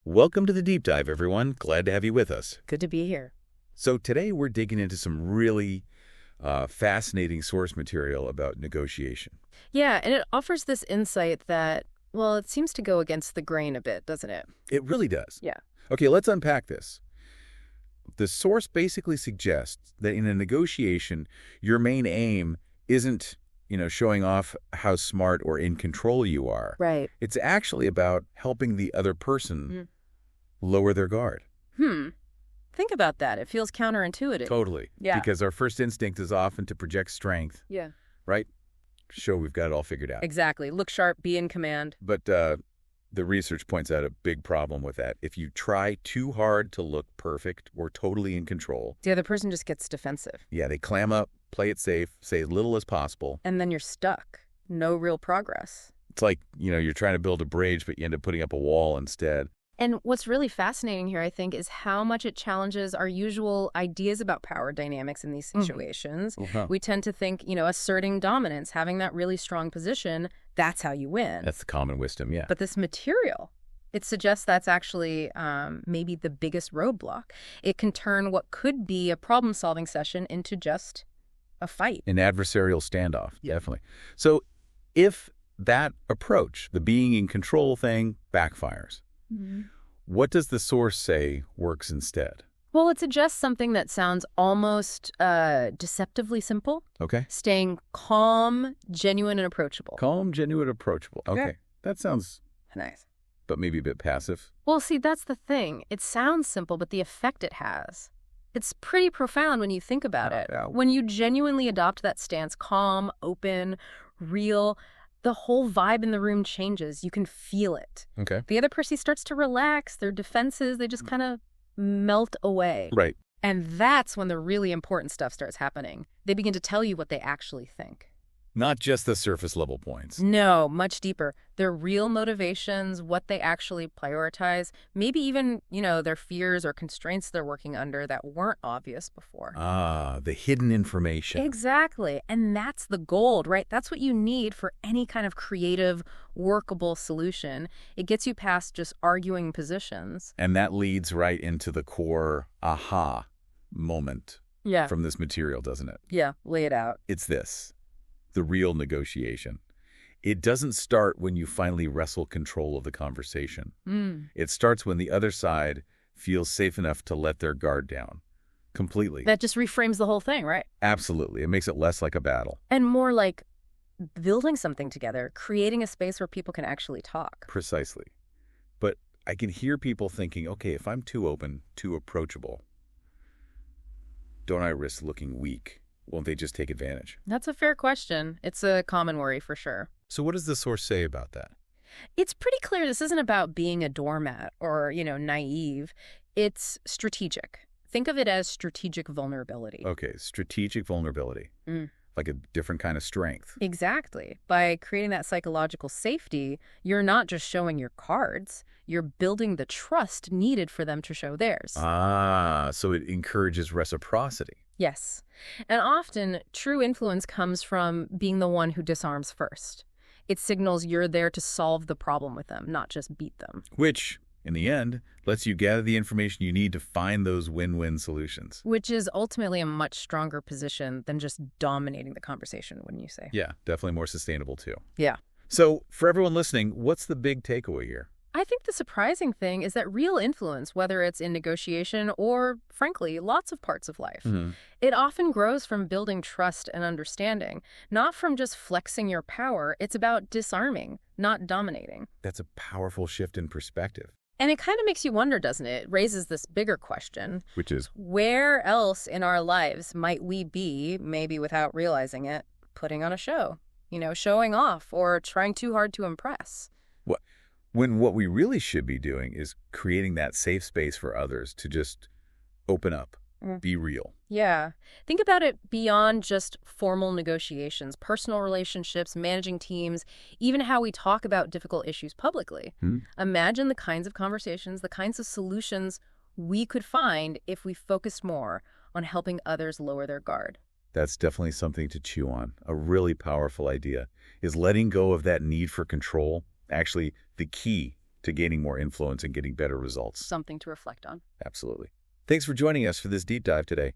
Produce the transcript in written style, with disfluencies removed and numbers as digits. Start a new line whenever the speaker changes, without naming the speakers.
Welcome to the Deep Dive, everyone. Glad to have you with us.
Good to be here.
So today we're digging into some really fascinating source material about negotiation.
Yeah, and it offers this insight that, well, it seems to go against the grain a bit, doesn't it?
It really does.
Yeah.
Okay, let's unpack this. The source basically suggests that in a negotiation, your main aim isn't, showing off how smart or in control you are.
Right.
It's actually about helping the other person lower their guard.
Think about that. It feels counterintuitive.
Totally.
Yeah.
Because our first instinct is often to project strength,
Yeah.
right? Show we've got it all figured out.
Exactly. Look sharp, be in command.
But the research points out a big problem with that. If you try too hard to look perfect or totally in control,
The other person just gets defensive.
yeah, they clam up, play it safe, say as little as possible.
And then you're stuck. No real progress.
It's like, you're trying to build a bridge, but you end up putting up a wall instead.
And what's really fascinating here, I think, is how much it challenges our usual ideas about power dynamics in these situations. We tend to think, asserting dominance, having that really strong position, that's how you win.
That's the common wisdom, yeah.
But this material, it suggests that's actually maybe the biggest roadblock. It can turn what could be a problem-solving session into just a fight.
An adversarial standoff, definitely. So if that approach, the being in control thing, backfires, what does the source say works instead?
Well, it suggests something that sounds almost deceptively simple.
Okay.
Staying calm, genuine, and approachable.
Calm, genuine, approachable. Okay. That sounds,
Nice.
but maybe a bit passive.
Well, see, that's the thing. It sounds simple, but the effect it has, it's pretty profound when you think about it.
Yeah.
When you genuinely adopt that stance, calm, open, real, the whole vibe in the room changes. You can feel it.
Okay.
The other person starts to relax. Their defenses, they just kind of melt away.
Right.
And that's when the really important stuff starts happening. They begin to tell you what they actually think.
Not just the surface level points.
No, much deeper. Their real motivations, what they actually prioritize, maybe even, their fears or constraints they're working under that weren't obvious before.
Ah, the hidden information.
Exactly. And that's the gold, right? That's what you need for any kind of creative, workable solution. It gets you past just arguing positions.
And that leads right into the core aha moment
Yeah.
from this material, doesn't it?
Yeah, lay it out.
It's this, the real negotiation. It doesn't start when you finally wrestle control of the conversation. It starts when the other side feels safe enough to let their guard down. Completely.
That just reframes the whole thing, right?
Absolutely. It makes it less like a battle.
And more like building something together, creating a space where people can actually talk.
Precisely. But I can hear people thinking, okay, if I'm too open, too approachable, don't I risk looking weak? Won't they just take advantage?
That's a fair question. It's a common worry for sure.
So what does the source say about that?
It's pretty clear this isn't about being a doormat or, naive. It's strategic. Think of it as strategic vulnerability.
Okay, strategic vulnerability. Like a different kind of strength.
Exactly. By creating that psychological safety, you're not just showing your cards, you're building the trust needed for them to show theirs.
Ah, so it encourages reciprocity.
Yes. And often, true influence comes from being the one who disarms first. It signals you're there to solve the problem with them, not just beat them.
Which, in the end, lets you gather the information you need to find those win-win solutions.
Which is ultimately a much stronger position than just dominating the conversation, wouldn't you say?
Yeah, definitely more sustainable too.
Yeah.
So, for everyone listening, what's the big takeaway here?
I think the surprising thing is that real influence, whether it's in negotiation or, frankly, lots of parts of life, it often grows from building trust and understanding, not from just flexing your power. It's about disarming, not dominating.
That's a powerful shift in perspective.
And it kind of makes you wonder, doesn't it? It raises this bigger question.
Which is?
Where else in our lives might we be, maybe without realizing it, putting on a show? Showing off or trying too hard to impress?
When what we really should be doing is creating that safe space for others to just open up, be real.
Yeah. Think about it beyond just formal negotiations, personal relationships, managing teams, even how we talk about difficult issues publicly. Imagine the kinds of conversations, the kinds of solutions we could find if we focused more on helping others lower their guard.
That's definitely something to chew on. A really powerful idea is letting go of that need for control, actually the key to gaining more influence and getting better results.
Something to reflect on.
Absolutely. Thanks for joining us for this deep dive today.